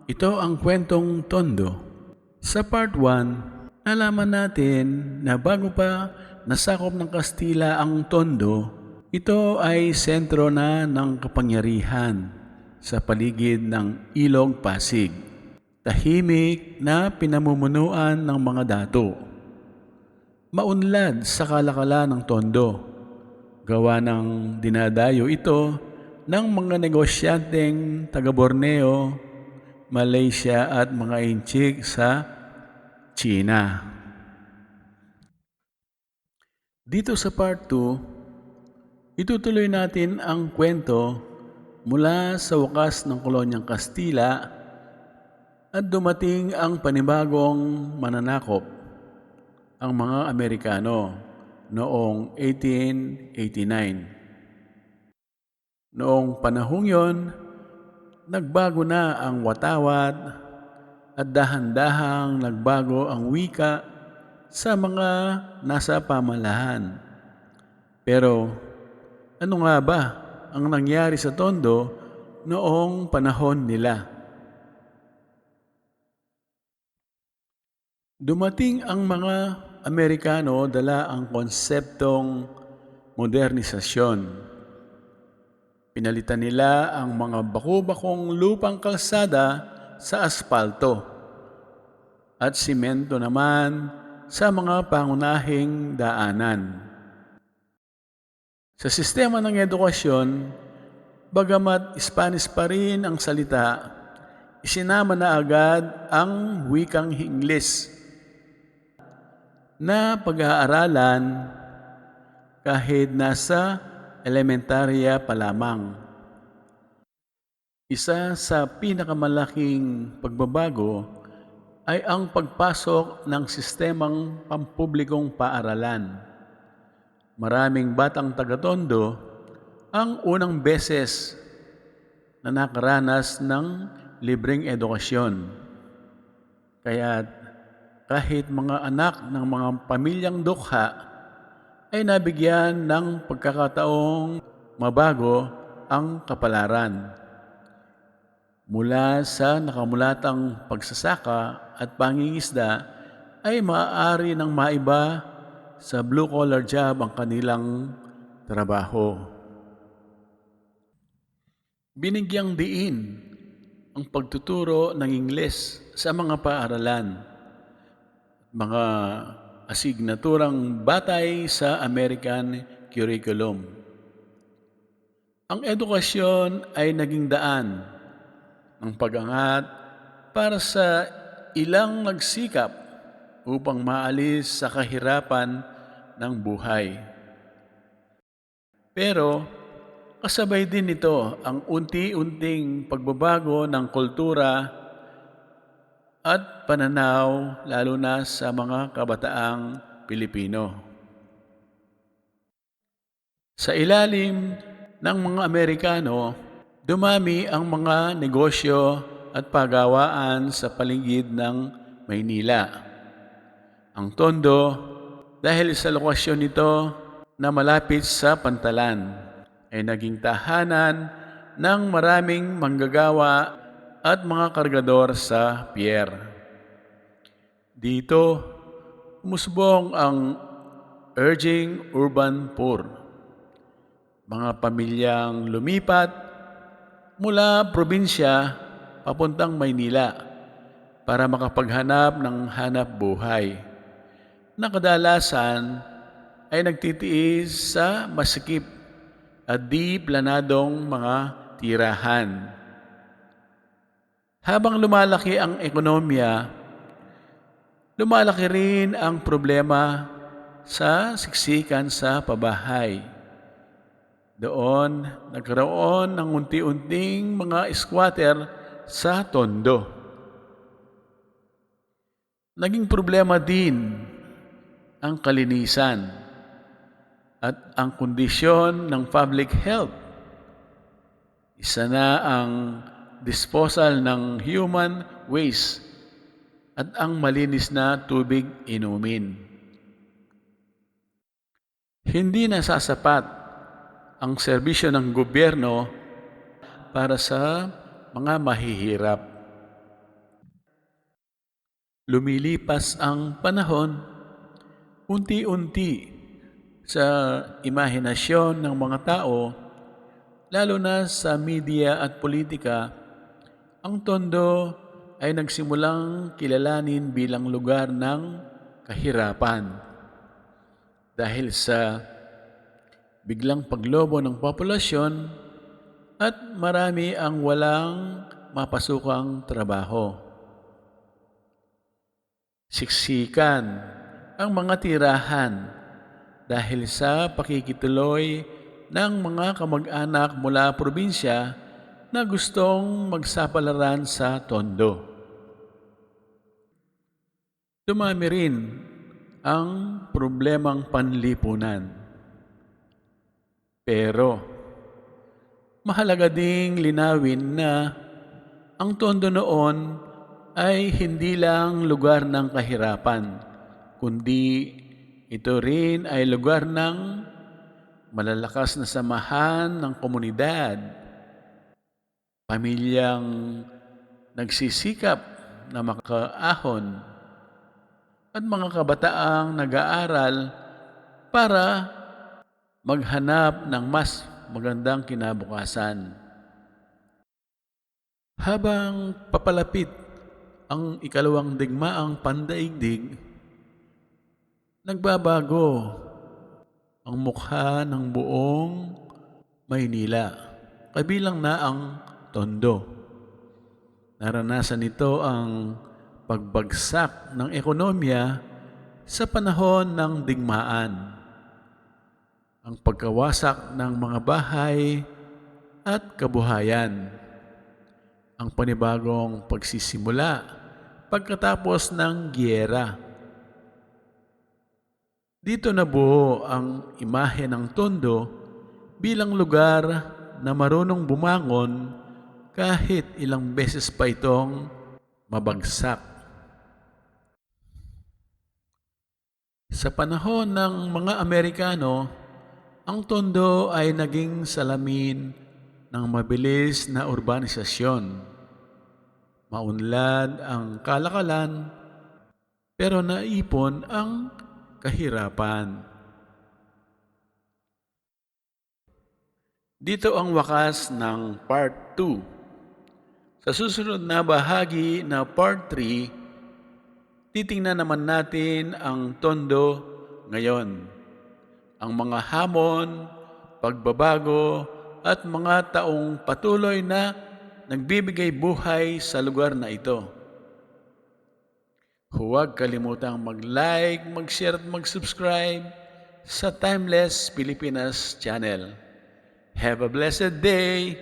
Ito ang kwentong Tondo. Sa part 1, nalaman natin na bago pa nasakop ng Kastila ang Tondo, ito ay sentro na ng kapangyarihan sa paligid ng Ilog Pasig. Tahimik na pinamumunuan ng mga dato. Maunlad sa kalakalan ng Tondo. Gawa ng dinadayo ito ng mga negosyanteng taga Borneo, Malaysia at mga inchik sa China. Dito sa part 2, itutuloy natin ang kwento mula sa wakas ng kolonyang Kastila at dumating ang panibagong mananakop, ang mga Amerikano, noong 1889. Noong panahong yon, nagbago na ang watawat at dahan-dahang nagbago ang wika sa mga nasa pamahalaan. Pero ano nga ba ang nangyari sa Tondo noong panahon nila? Dumating ang mga Amerikano dala ang konseptong modernisasyon. Pinalitan nila ang mga baku-bakong lupang kalsada sa aspalto at simento naman sa mga pangunahing daanan. Sa sistema ng edukasyon, bagamat Spanish pa rin ang salita, isinama na agad ang wikang Ingles na pag-aaralan kahit nasa elementarya pa lamang. Isa sa pinakamalaking pagbabago ay ang pagpasok ng sistemang pampublikong paaralan. Maraming batang taga-Tondo ang unang beses na nakaranas ng libreng edukasyon. Kaya kahit mga anak ng mga pamilyang dukha ay nabigyan ng pagkakataong mabago ang kapalaran. Mula sa nakamulatang pagsasaka at pangingisda ay maaari ng maiba sa blue-collar job ang kanilang trabaho. Binigyang diin ang pagtuturo ng Ingles sa mga paaralan, mga asignaturang batay sa American curriculum. Ang edukasyon ay naging daan ng pag-angat para sa ilang nagsikap upang maalis sa kahirapan ng buhay. Pero kasabay din nito ang unti-unting pagbabago ng kultura at pananaw lalo na sa mga kabataang Pilipino. Sa ilalim ng mga Amerikano, dumami ang mga negosyo at pagawaan sa paligid ng Maynila. Ang Tondo, dahil sa lokasyon nito na malapit sa Pantalan, ay naging tahanan ng maraming manggagawa at mga kargador sa pier. Dito, umusbong ang urging urban poor, mga pamilyang lumipat mula probinsya papuntang Maynila para makapaghanap ng hanap buhay, na kadalasan ay nagtitiis sa masikip at di planadong mga tirahan. Habang lumalaki ang ekonomiya, lumalaki rin ang problema sa siksikan sa pabahay. Doon, nagkaroon ng unti-unting mga squatter sa Tondo. Naging problema din ang kalinisan at ang kondisyon ng public health. Isa na ang disposal ng human waste at ang malinis na tubig inumin. Hindi nasasapat ang serbisyo ng gobyerno para sa mga mahihirap. Lumilipas ang panahon, unti-unti sa imahinasyon ng mga tao, lalo na sa media at politika, ang Tondo ay nagsimulang kilalanin bilang lugar ng kahirapan dahil sa biglang paglobo ng populasyon at marami ang walang mapasukang trabaho. Siksikan ang mga tirahan dahil sa pakikituloy ng mga kamag-anak mula probinsya na gustong magsapalaran sa Tondo. Dumami rin ang problemang panlipunan. Pero mahalaga ding linawin na ang Tondo noon ay hindi lang lugar ng kahirapan, kundi ito rin ay lugar ng malalakas na samahan ng komunidad, pamilyang nagsisikap na makaahon, at mga kabataang nag-aaral para maghanap ng mas magandang kinabukasan. Habang papalapit ang ikalawang digmaang pandaigdig, nagbabago ang mukha ng buong Maynila, kabilang na ang Tondo. Naranasan nito ang pagbagsak ng ekonomiya sa panahon ng digmaan, ang pagkawasak ng mga bahay at kabuhayan, ang panibagong pagsisimula pagkatapos ng giyera. Dito nabuo ang imahe ng Tondo bilang lugar na marunong bumangon kahit ilang beses pa itong mabagsak. Sa panahon ng mga Amerikano, ang Tondo ay naging salamin ng mabilis na urbanisasyon. Maunlad ang kalakalan, pero naipon ang kahirapan. Dito ang wakas ng Part 2. Sa susunod na bahagi na Part 3, titingnan naman natin ang Tondo ngayon, ang mga hamon, pagbabago, at mga taong patuloy na nagbibigay buhay sa lugar na ito. Huwag kalimutang mag-like, mag-share at mag-subscribe sa Timeless Pilipinas channel. Have a blessed day!